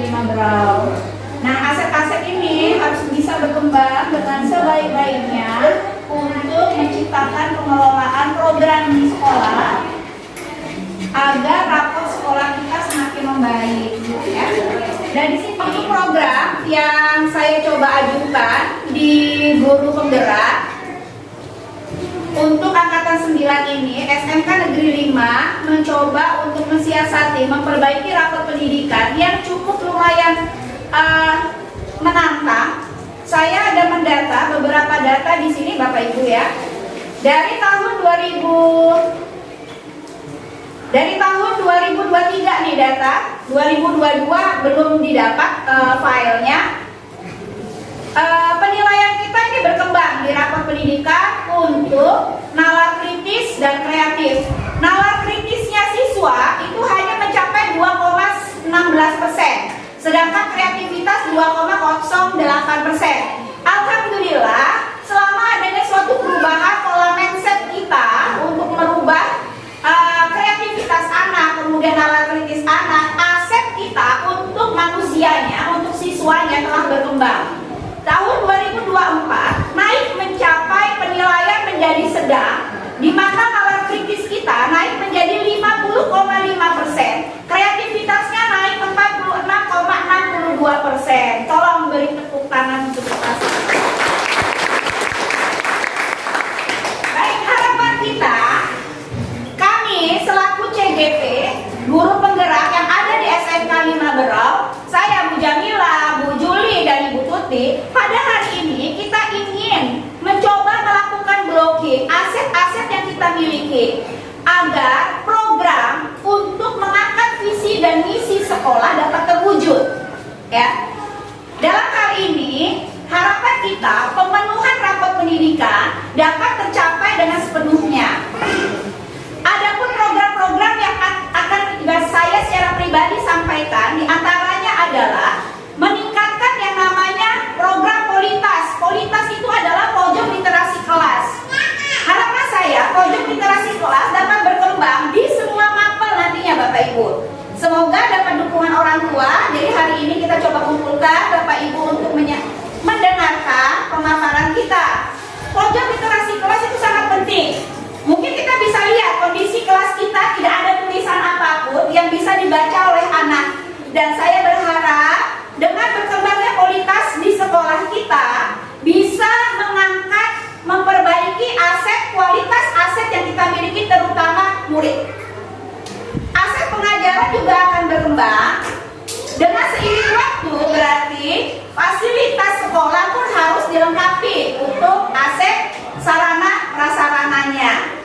Lima Berau. Nah, aset-aset ini harus bisa berkembang dengan sebaik-baiknya untuk menciptakan pengelolaan program di sekolah agar rapor sekolah kita semakin membaik, ya. Dan di sini program yang saya coba ajukan di Guru Penggerak untuk angkatan 9 ini, SMK Negeri 5 mencoba untuk mensiasati, memperbaiki rapor pendidikan yang cukup lumayan menantang. Saya ada mendata beberapa data di sini Bapak Ibu ya. Dari tahun 2023 nih data, 2022 belum didapat filenya. Penilaian kita ini berkembang di rapor pendidikan untuk nalar kritis dan kreatif. Nalar kritisnya siswa itu hanya mencapai 2,16%, sedangkan kreativitas 2,08%. Alhamdulillah, selama adanya suatu perubahan pola mindset kita untuk merubah kreativitas anak, kemudian nalar kritis anak, aset kita untuk manusianya, untuk siswanya telah berkembang. Tahun 2024 naik mencapai penilaian menjadi sedang, di mana nalar kritis kita naik menjadi 50,5%, kreativitasnya naik 46,62%. Tolong beri tepuk tangan untuk kita. Baik, harapan kita, kami selaku CGP, Guru Penggerak yang ada di SMK 5 Berau, saya Bu Jamila, Bu Juli, dan Ibu Tuti, pada hari ini kita ingin mencoba melakukan blocking aset-aset yang kita miliki agar program untuk mengangkat visi dan misi sekolah dapat terwujud. Ya, dalam hal ini harapan kita pemenuhan rapor pendidikan dapat tercapai dengan sepenuhnya. Adapun program-program yang akan saya secara pribadi sampaikan, diantaranya adalah meningkatkan yang namanya program Politas. Politas itu adalah pojok literasi kelas. Harapan saya pojok literasi kelas dapat berkembang di semua mapel nantinya Bapak Ibu. Semoga dapat dukungan orang tua. Jadi hari ini kita coba kumpulkan Bapak Ibu untuk mendengarkan pemaparan kita. Pojok literasi kelas itu sangat penting. Mungkin kita bisa lihat kondisi kelas kita tidak ada tulisan apapun yang bisa dibaca oleh anak. Dan saya berharap dengan berkembangnya Politas di sekolah kita bisa mengangkat, memperbaiki aset, kualitas aset yang kita miliki, terutama murid. Aset pengajaran juga akan berkembang. Dengan seiring waktu berarti fasilitas sekolah pun harus dilengkapi untuk aset sarana prasarananya.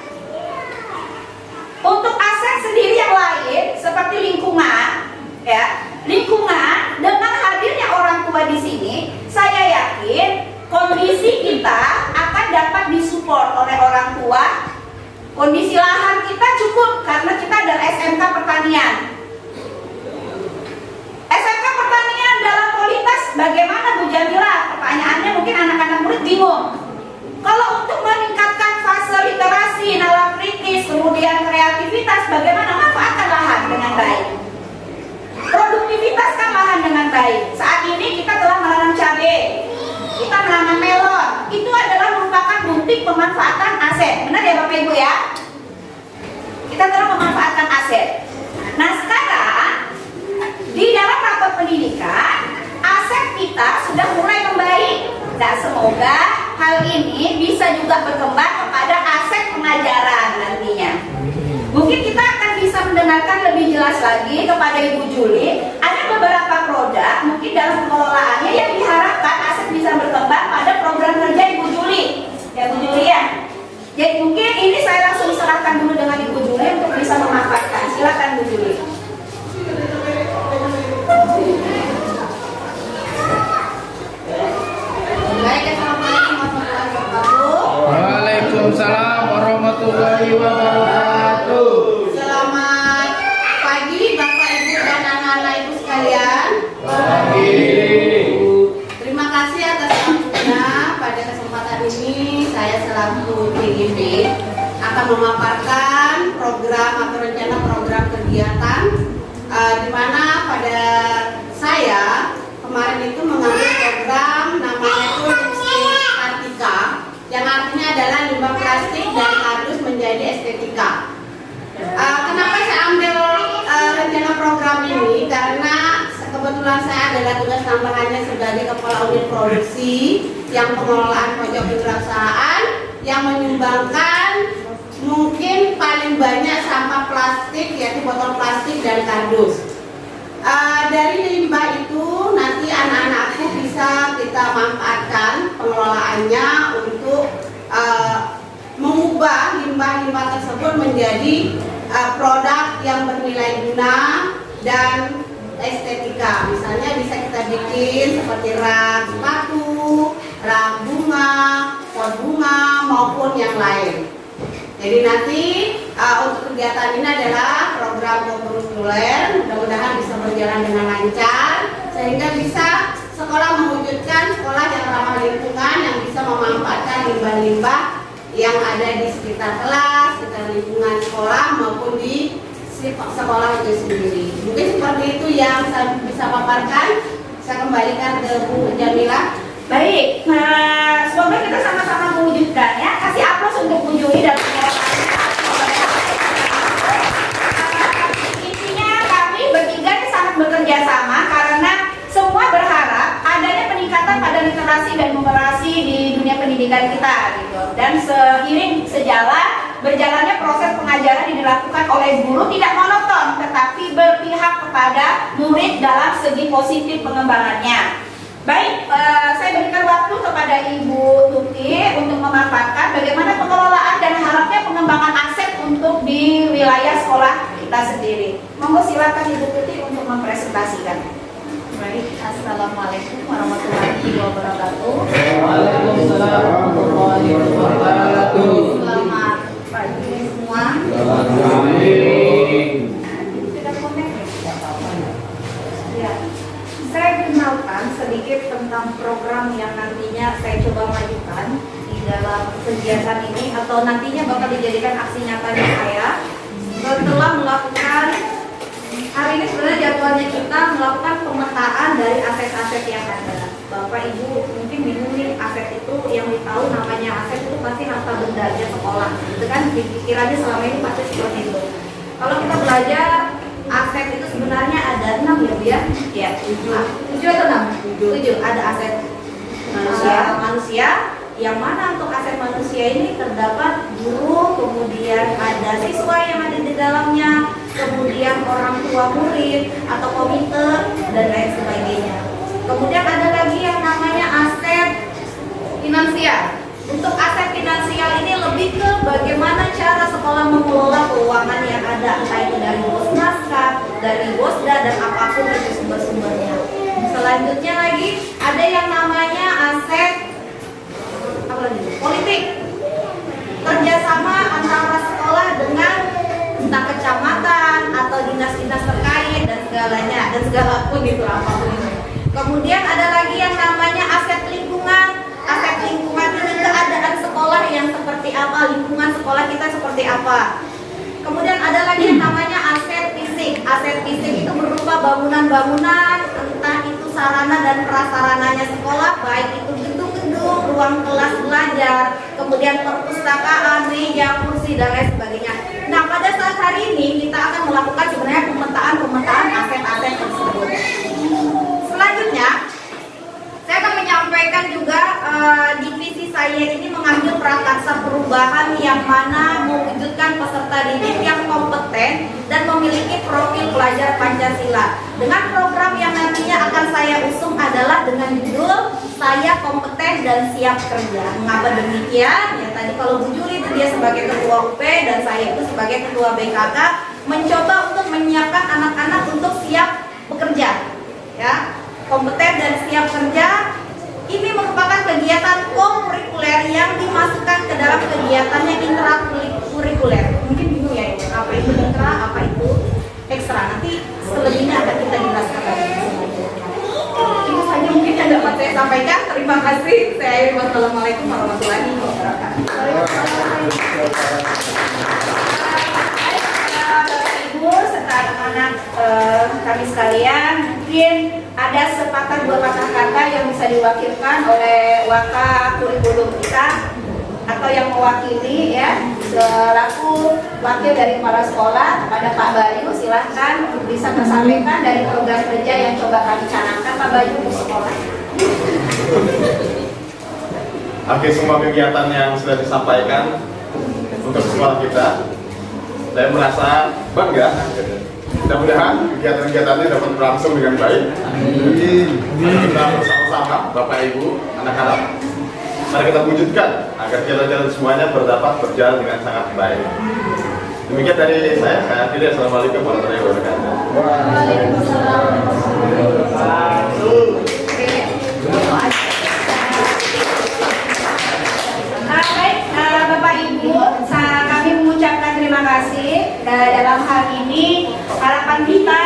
Untuk aset sendiri yang lain seperti lingkungan, ya, lingkungan dengan hadirnya orang tua di sini, saya yakin kondisi kita akan dapat disupport oleh orang tua. Kondisi lahan kita cukup karena kita adalah SMK Pertanian. SMK Pertanian dalam Politas bagaimana Bu Jamila? Pertanyaannya mungkin anak-anak murid bingung. Kalau untuk meningkatkan fase literasi, nalar kritis, kemudian kreativitas, bagaimana manfaatkan lahan dengan baik? Produktivitaskan lahan dengan baik. Saat ini kita telah menanam cabai, kita menanam melon. Itu adalah merupakan bukti pemanfaatan aset. Benar ya Bapak Ibu ya? Kita telah memanfaatkan aset. Nah sekarang di dalam rapor pendidikan, aset kita sudah mulai membaik. Dan semoga hal ini bisa juga berkembang kepada aset pengajaran nantinya. Mungkin kita akan bisa mendengarkan lebih jelas lagi kepada Ibu Juli. Ada beberapa produk mungkin dalam pengelolaannya yang diharapkan aset bisa berkembang pada program kerja Ibu Juli. Ya Bu Juli ya. Jadi mungkin ini saya langsung serahkan dulu dengan Ibu Juli untuk bisa memanfaatkan. Silakan Bu Juli. Waalaikumsalam warahmatullahi wabarakatuh. Selamat pagi Bapak Ibu dan anak-anak Ibu sekalian. Pagi. program ini karena kebetulan saya adalah tugas tambahannya sebagai kepala unit produksi yang pengelolaan pojok keberasaan yang menyumbangkan mungkin paling banyak sampah plastik, yaitu botol plastik dan kardus. Dari limbah itu nanti anak-anakku bisa kita manfaatkan pengelolaannya untuk mengubah limbah-limbah tersebut menjadi produk yang bernilai guna dan estetika. Misalnya bisa kita bikin seperti rak sepatu, rak bunga, pot bunga maupun yang lain. Jadi nanti untuk kegiatan ini adalah program kurikuler, mudah-mudahan bisa berjalan dengan lancar sehingga bisa sekolah mewujudkan sekolah yang ramah lingkungan yang bisa memanfaatkan limbah-limbah yang ada di sekitar kelas, sekitar lingkungan sekolah maupun di sekolah itu sendiri. Mungkin seperti itu yang saya bisa paparkan. Saya kembalikan ke Bu Jamila. Baik, semoga kita sama-sama mewujudkan ya. Kasih aplaus untuk Bu Juli dan intinya kami bertiga ini sangat bekerja sama karena semua berharap adanya peningkatan pada literasi dan numerasi di dunia pendidikan kita gitu. Dan seiring berjalannya proses pengajaran yang dilakukan oleh guru tidak monoton tetapi berpihak kepada murid dalam segi positif pengembangannya. Baik, saya berikan waktu kepada Ibu Tuti untuk memaparkan bagaimana pengelolaan dan harapnya pengembangan aset untuk di wilayah sekolah kita sendiri. Monggo silakan Ibu Tuti untuk mempresentasikan. Baik, assalamualaikum warahmatullahi wabarakatuh. Waalaikumsalam warahmatullahi wabarakatuh. Selamat pagi semua. Sudah komen ya? Saya kenalkan sedikit tentang program yang nantinya saya coba majukan di dalam kegiatan ini atau nantinya bakal dijadikan aksi nyatanya saya setelah melakukan hari ini. Sebenarnya jadwalnya kita melakukan pemetaan dari aset-aset yang ada. Bapak Ibu mungkin bingung nih, aset itu yang tahu namanya aset itu pasti harta bendanya sekolah, itu kan pikirannya selama ini pasti seperti itu. Kalau kita belajar aset itu sebenarnya ada 6 ya Bu ya? Ya, 7 atau 6? 7. Ada aset manusia, yang mana untuk aset manusia ini terdapat guru, kemudian ada siswa yang ada di dalamnya, kemudian orang tua murid atau komite dan lain sebagainya. Kemudian ada lagi yang namanya aset finansial. Untuk aset finansial ini lebih ke bagaimana cara sekolah mengelola keuangan yang ada, entah itu dari bos naskah, dari bosda dan apapun itu sumber-sumbernya. Selanjutnya lagi ada yang namanya aset apa lagi? Politik. Kerjasama antara sekolah dengan entah kecamatan atau dinas-dinas terkait dan segalanya dan segala pun itu apapun itu. Kemudian ada lagi yang namanya aset lingkungan. Aset lingkungan ini keadaan sekolah yang seperti apa, lingkungan sekolah kita seperti apa. Kemudian ada lagi yang namanya aset fisik. Aset fisik itu berupa bangunan-bangunan, entah itu sarana dan prasarananya sekolah, baik itu gedung-gedung, ruang kelas belajar, kemudian perpustakaan, meja, kursi dan lain sebagainya. Nah, pada saat hari ini kita akan melakukan sebenarnya pemetaan aset-aset tersebut. Selanjutnya saya akan menyampaikan juga divisi saya ini mengambil prakarsa perubahan yang mana mewujudkan peserta didik yang kompeten dan memiliki profil pelajar Pancasila. Dengan program yang nantinya akan saya usung adalah dengan judul Saya Kompeten dan Siap Kerja. Mengapa demikian? Ya tadi kalau Bu Juli itu dia sebagai ketua UP dan saya itu sebagai ketua BKK mencoba untuk menyiapkan anak-anak untuk siap bekerja. Ya. Kompeten dan siap kerja ini merupakan kegiatan kurikuler yang dimasukkan ke dalam kegiatannya intrakurikuler. Mungkin bingung ya ini, apa itu intra, apa itu ekstra. Nanti selebihnya akan kita jelaskan. Itu saja mungkin yang dapat saya sampaikan. Terima kasih. Wassalamualaikum warahmatullahi wabarakatuh. Ibu serta anak-anak kami sekalian, mungkin ada sepatah dua patah kata yang bisa diwakilkan oleh waka kurikulum kita atau yang mewakili ya selaku wakil dari kepala sekolah kepada Pak Bayu, silahkan untuk bisa menyampaikan dari program kerja yang coba kami canangkan. Pak Bayu di sekolah. Oke, semua kegiatan yang sudah disampaikan untuk sekolah kita, saya merasa bangga. Mudah-mudahan kegiatan-kegiatannya dapat berlangsung dengan baik. Kita bersama-sama, Bapak Ibu, anak-anak, mari kita wujudkan agar kegiatan-kegiatan semuanya dapat berjalan dengan sangat baik. Demikian dari saya akhiri. Assalamualaikum warahmatullahi wabarakatuh. Baik, Bapak Ibu, kami mengucapkan terima kasih. Dalam hal ini harapan kita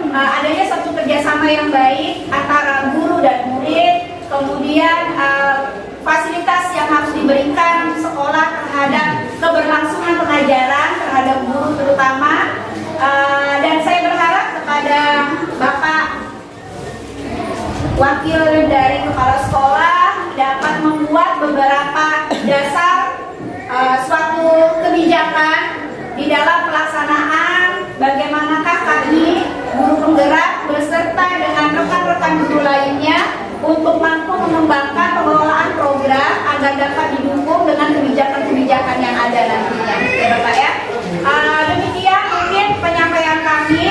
adanya satu kerjasama yang baik antara guru dan murid, kemudian fasilitas yang harus diberikan sekolah terhadap keberlangsungan pengajaran terhadap guru terutama, dan saya berharap kepada Bapak wakil dari kepala sekolah dapat membuat beberapa dasar suatu kebijakan di dalam pelaksanaan bagaimanakah kami guru penggerak beserta dengan rekan-rekan guru lainnya untuk mampu mengembangkan pengelolaan program agar dapat didukung dengan kebijakan-kebijakan yang ada nantinya, ya Bapak ya. Demikian mungkin penyampaian kami.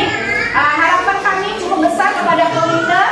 Harapan kami cukup besar kepada komite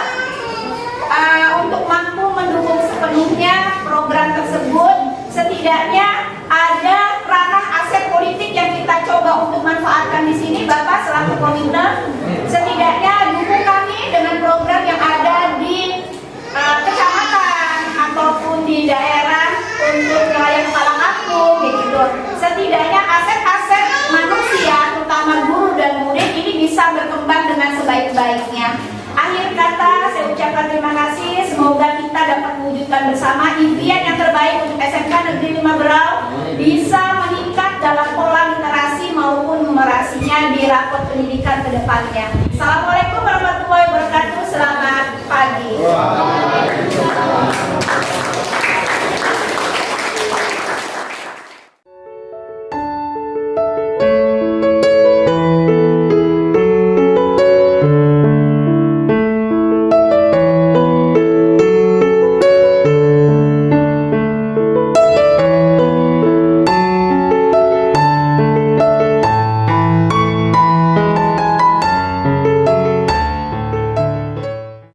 untuk mampu mendukung sepenuhnya program tersebut. Setidaknya ada ranah aset politik yang kita coba untuk manfaatkan di sini, Bapak selaku komite. Setidaknya dukung kami dengan program yang ada di kecamatan ataupun di daerah untuk wilayah Palangapung gitu. Setidaknya aset-aset manusia, terutama guru dan murid ini bisa berkembang dengan sebaik-baiknya. Akhir kata saya ucapkan terima kasih. Semoga kita dapat mewujudkan bersama impian yang terbaik untuk SMK Negeri 5 Berau bisa meningkat dalam pola literasi maupun numerasinya di rapot pendidikan ke depannya. Assalamualaikum warahmatullahi wabarakatuh. Selamat pagi.